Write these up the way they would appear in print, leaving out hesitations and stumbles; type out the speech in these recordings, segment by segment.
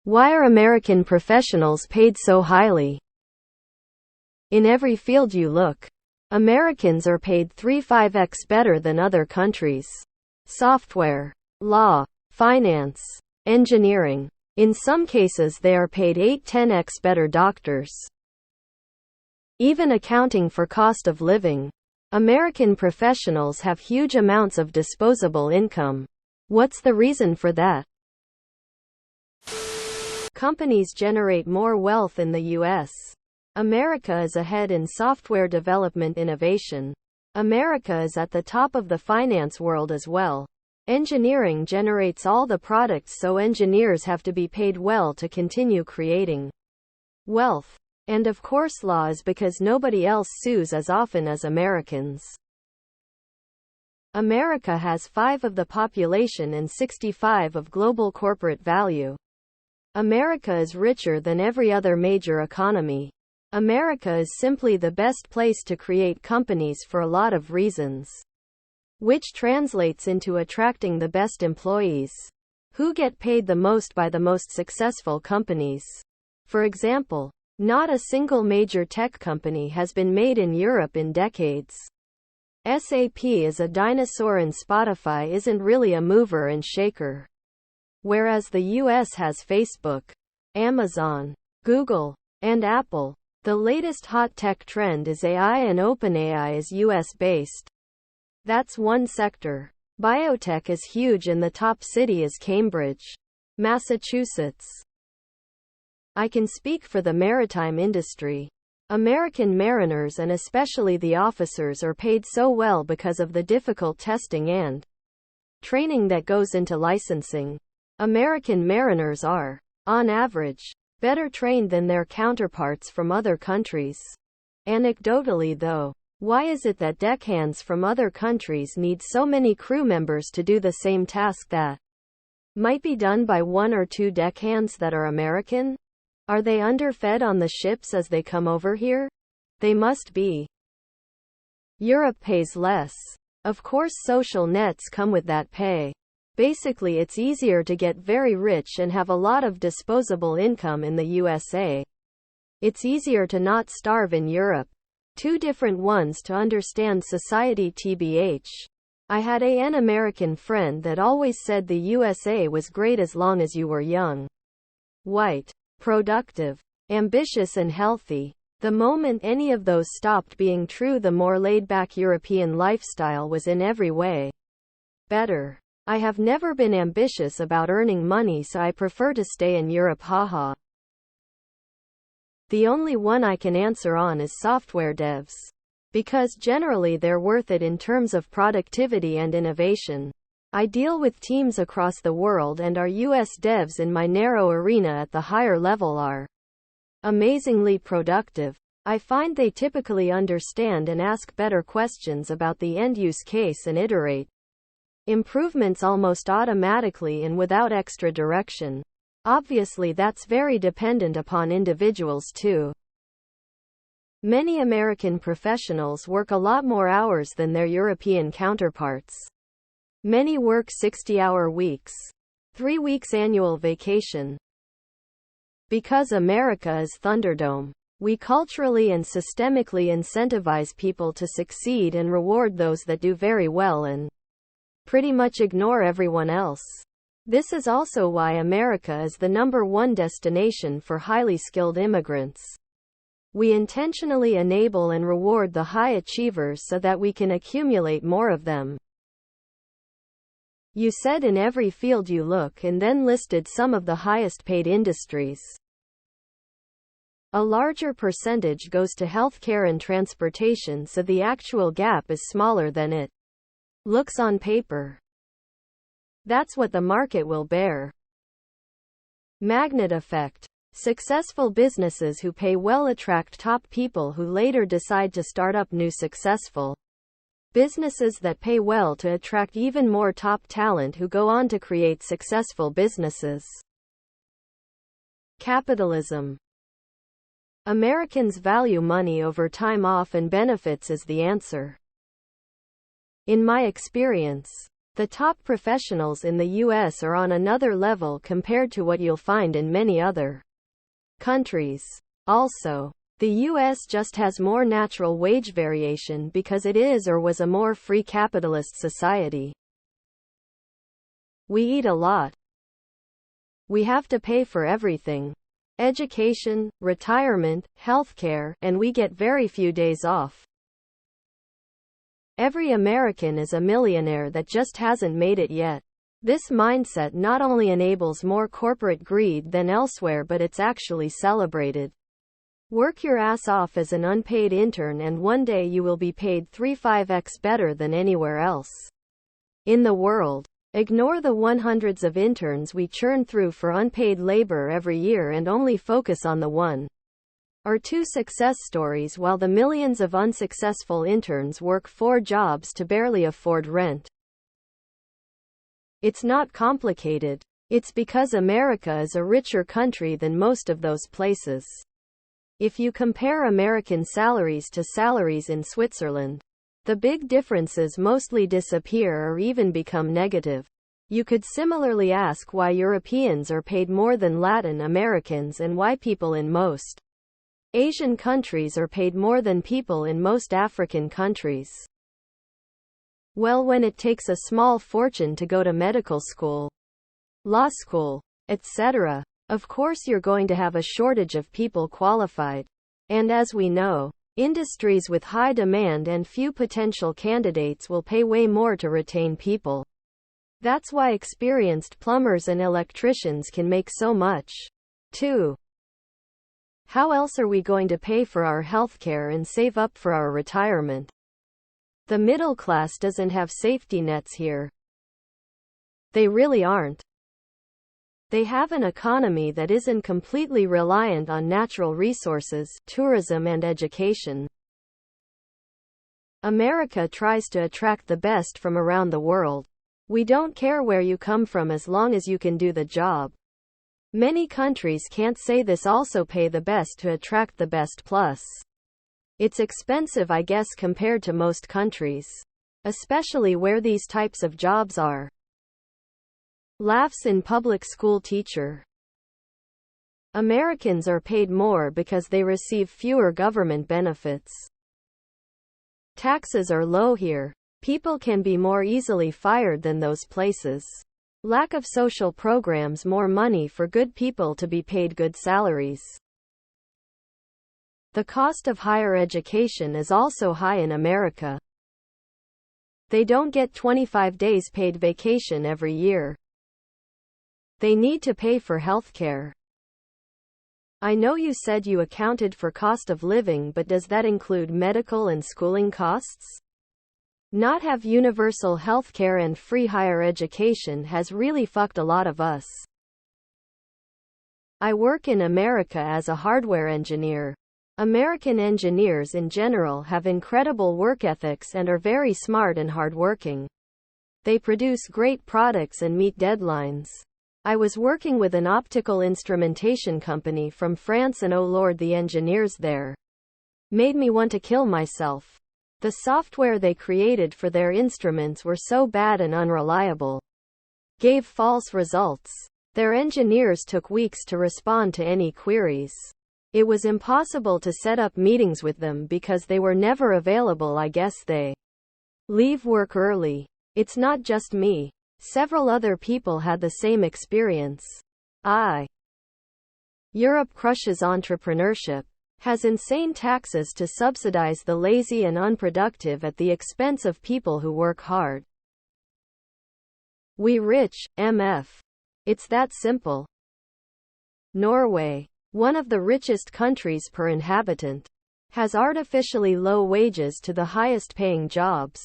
Why are American professionals paid so highly? In every field you look, Americans are paid 3-5x better than other countries. Software, law, finance, engineering. In some cases they are paid 8-10x better. Doctors. Even accounting for cost of living. American professionals have huge amounts of disposable income. What's the reason for that? Companies generate more wealth in the U.S. America is ahead in software development innovation. America is at the top of the finance world as well. Engineering generates all the products, so engineers have to be paid well to continue creating wealth. And of course law is because nobody else sues as often as Americans. America has 5 of the population and 65 of global corporate value. America is richer than every other major economy. America is simply the best place to create companies for a lot of reasons, which translates into attracting the best employees, who get paid the most by the most successful companies. For example, not a single major tech company has been made in Europe in decades. SAP is a dinosaur and Spotify isn't really a mover and shaker. Whereas the US has Facebook, Amazon, Google, and Apple. The latest hot tech trend is AI, and OpenAI is US-based. That's one sector. Biotech is huge and the top city is Cambridge, Massachusetts. I can speak for the maritime industry. American mariners and especially the officers are paid so well because of the difficult testing and training that goes into licensing. American mariners are, on average, better trained than their counterparts from other countries. Anecdotally though, why is it that deckhands from other countries need so many crew members to do the same task that might be done by 1 or 2 deckhands that are American? Are they underfed on the ships as they come over here? They must be. Europe pays less. Of course, social nets come with that pay. Basically, it's easier to get very rich and have a lot of disposable income in the USA. It's easier to not starve in Europe. 2 different ones to understand society. TBH. I had an American friend that always said the USA was great as long as you were young, white, productive, ambitious and healthy. The moment any of those stopped being true, the more laid-back European lifestyle was in every way better. I have never been ambitious about earning money, so I prefer to stay in Europe. Haha. The only one I can answer on is software devs. Because generally they're worth it in terms of productivity and innovation. I deal with teams across the world, and our US devs in my narrow arena at the higher level are amazingly productive. I find they typically understand and ask better questions about the end-use case and iterate improvements almost automatically and without extra direction. Obviously, that's very dependent upon individuals too. Many American professionals work a lot more hours than their European counterparts. Many work 60-hour weeks, 3 weeks annual vacation. Because America is Thunderdome, we culturally and systemically incentivize people to succeed and reward those that do very well and pretty much ignore everyone else. This is also why America is the #1 destination for highly skilled immigrants. We intentionally enable and reward the high achievers so that we can accumulate more of them. You said in every field you look, and then listed some of the highest paid industries. A larger percentage goes to healthcare and transportation, so the actual gap is smaller than it looks on paper. That's what the market will bear. Magnet effect. Successful businesses who pay well attract top people who later decide to start up new successful businesses that pay well to attract even more top talent who go on to create successful businesses. Capitalism. Americans value money over time off, and benefits is the answer. In my experience, The top professionals in the US are on another level compared to what you'll find in many other countries. Also, the US just has more natural wage variation because it is or was a more free capitalist society. We eat a lot. We have to pay for everything. Education, retirement, healthcare, and we get very few days off. Every American is a millionaire that just hasn't made it yet. This mindset not only enables more corporate greed than elsewhere, but it's actually celebrated. Work your ass off as an unpaid intern and one day you will be paid 3-5x better than anywhere else in the world. Ignore the hundreds of interns we churn through for unpaid labor every year and only focus on the one or two success stories while the millions of unsuccessful interns work 4 jobs to barely afford rent. It's not complicated. It's because America is a richer country than most of those places. If you compare American salaries to salaries in Switzerland, the big differences mostly disappear or even become negative. You could similarly ask why Europeans are paid more than Latin Americans and why people in most Asian countries are paid more than people in most African countries. Well, when it takes a small fortune to go to medical school, law school, etc., of course you're going to have a shortage of people qualified. And as we know, industries with high demand and few potential candidates will pay way more to retain people. That's why experienced plumbers and electricians can make so much, too. How else are we going to pay for our healthcare and save up for our retirement? The middle class doesn't have safety nets here. They really aren't. They have an economy that isn't completely reliant on natural resources, tourism, and education. America tries to attract the best from around the world. We don't care where you come from as long as you can do the job. Many countries can't say this, also pay the best to attract the best, plus it's expensive, I guess, compared to most countries. Especially where these types of jobs are. Laughs in public school teacher. Americans are paid more because they receive fewer government benefits. Taxes are low here. People can be more easily fired than those places. Lack of social programs, more money for good people to be paid good salaries. The cost of higher education is also high in America. They don't get 25 days paid vacation every year. They need to pay for healthcare. I know you said you accounted for cost of living, but does that include medical and schooling costs? Not have universal healthcare and free higher education has really fucked a lot of us. I work in America as a hardware engineer. American engineers in general have incredible work ethics and are very smart and hardworking. They produce great products and meet deadlines. I was working with an optical instrumentation company from France, and oh lord, the engineers there made me want to kill myself. The software they created for their instruments were so bad and unreliable. Gave false results. Their engineers took weeks to respond to any queries. It was impossible to set up meetings with them because they were never available. I guess they leave work early. It's not just me. Several other people had the same experience. Europe crushes entrepreneurship. Has insane taxes to subsidize the lazy and unproductive at the expense of people who work hard. We rich, MF. It's that simple. Norway, one of the richest countries per inhabitant, has artificially low wages to the highest paying jobs.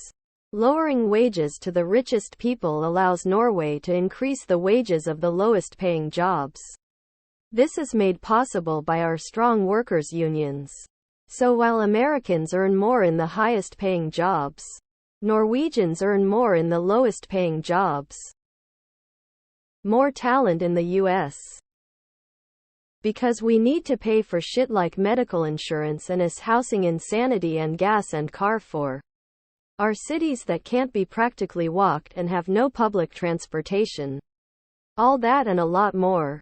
Lowering wages to the richest people allows Norway to increase the wages of the lowest paying jobs. This is made possible by our strong workers' unions. So while Americans earn more in the highest paying jobs, Norwegians earn more in the lowest paying jobs. More talent in the US. Because we need to pay for shit like medical insurance and housing, insanity, and gas and car for are cities that can't be practically walked and have no public transportation. All that and a lot more.